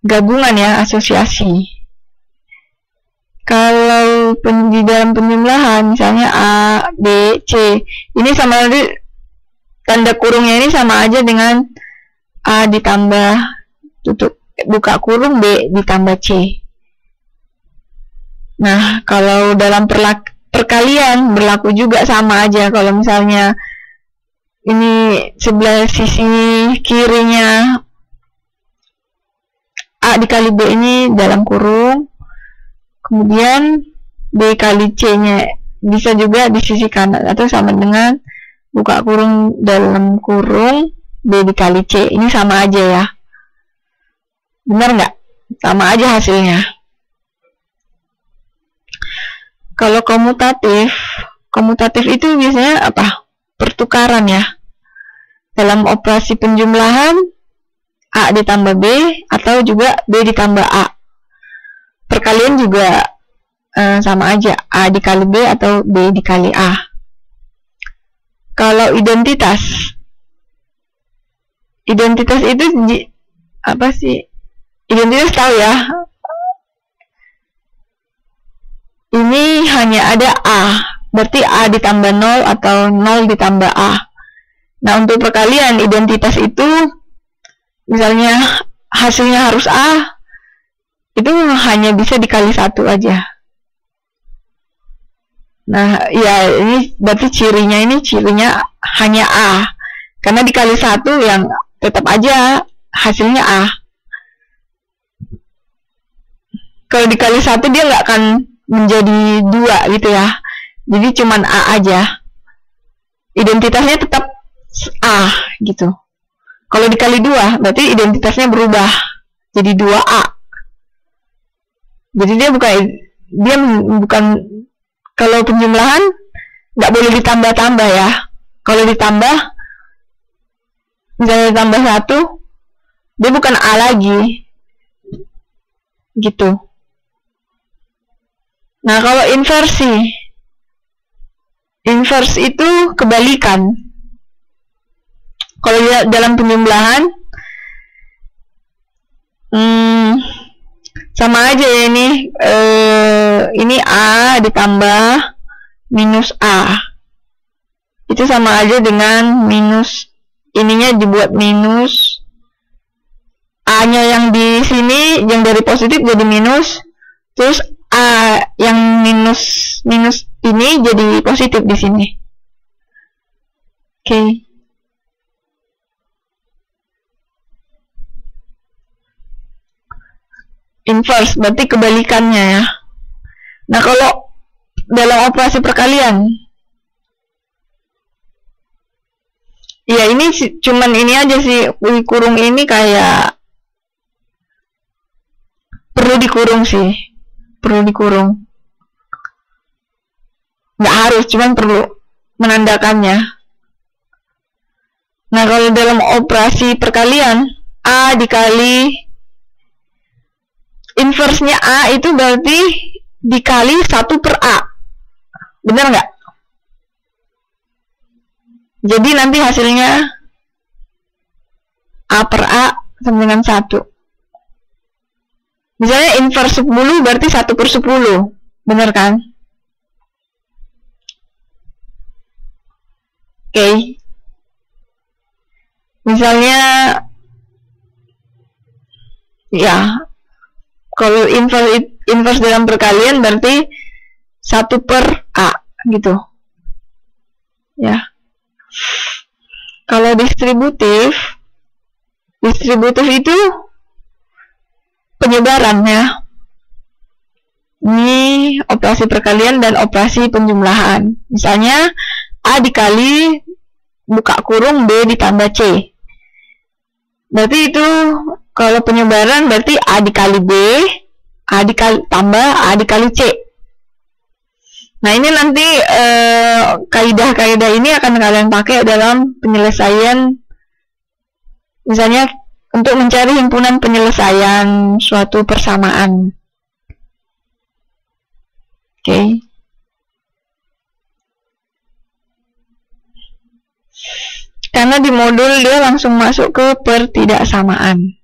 gabungan ya, asosiasi. Kalau di dalam penjumlahan misalnya A, B, C, ini sama tanda kurungnya ini sama aja dengan A ditambah buka kurung B ditambah C. Nah, kalau dalam perkalian berlaku juga sama aja. Kalau misalnya ini sebelah sisi kirinya A dikali B ini dalam kurung, kemudian B kali C nya bisa juga di sisi kanan, atau sama dengan buka kurung dalam kurung B dikali C. Ini sama aja ya, benar nggak? Sama aja hasilnya. Kalau komutatif itu biasanya apa? Pertukaran ya. Dalam operasi penjumlahan A ditambah B atau juga B ditambah A. Perkalian juga sama aja, A dikali B atau B dikali A. Kalau identitas itu apa sih? Identitas tahu ya? Ini hanya ada A, berarti A ditambah 0 atau 0 ditambah A. Nah, untuk perkalian identitas itu, misalnya hasilnya harus A, itu hanya bisa dikali 1 aja. Nah, ya ini berarti cirinya hanya A. Karena dikali 1 yang tetap aja hasilnya A. Kalau dikali 1 dia nggak akan menjadi 2 gitu ya. Jadi cuman A aja. Identitasnya tetap A gitu. Kalau dikali 2 berarti identitasnya berubah jadi 2A. Jadi dia bukan kalau penjumlahan nggak boleh ditambah-tambah ya. Kalau ditambah misalnya ditambah 1, dia bukan A lagi gitu. Nah, kalau inversi itu kebalikan. Kalau dalam penjumlahan sama aja ya, ini A ditambah minus A, itu sama aja dengan minus, ininya dibuat minus, A nya yang di sini yang dari positif jadi minus, terus A yang minus ini jadi positif di sini. Oke. Inverse berarti kebalikannya ya. Nah, kalau dalam operasi perkalian, ya ini cuman ini aja sih, kurung ini kayak perlu dikurung sih, perlu dikurung. Nggak harus, cuman perlu menandakannya. Nah, kalau dalam operasi perkalian, A dikali inversnya A itu berarti dikali 1 per A. Benar nggak? Jadi nanti hasilnya A per A sama dengan 1. Misalnya inverse 10 berarti 1 per 10. Benar kan? Oke. Misalnya ya, kalau inverse dalam perkalian berarti 1 per A gitu ya. Kalau distributif itu penyebaran ya. Ini operasi perkalian dan operasi penjumlahan. Misalnya A dikali buka kurung B ditambah C. Berarti itu kalau penyebaran berarti A dikali B, A dikali tambah A dikali C. Nah, ini nanti kaidah-kaidah ini akan kalian pakai dalam penyelesaian, misalnya untuk mencari himpunan penyelesaian suatu persamaan. Oke. Karena di modul dia langsung masuk ke pertidaksamaan.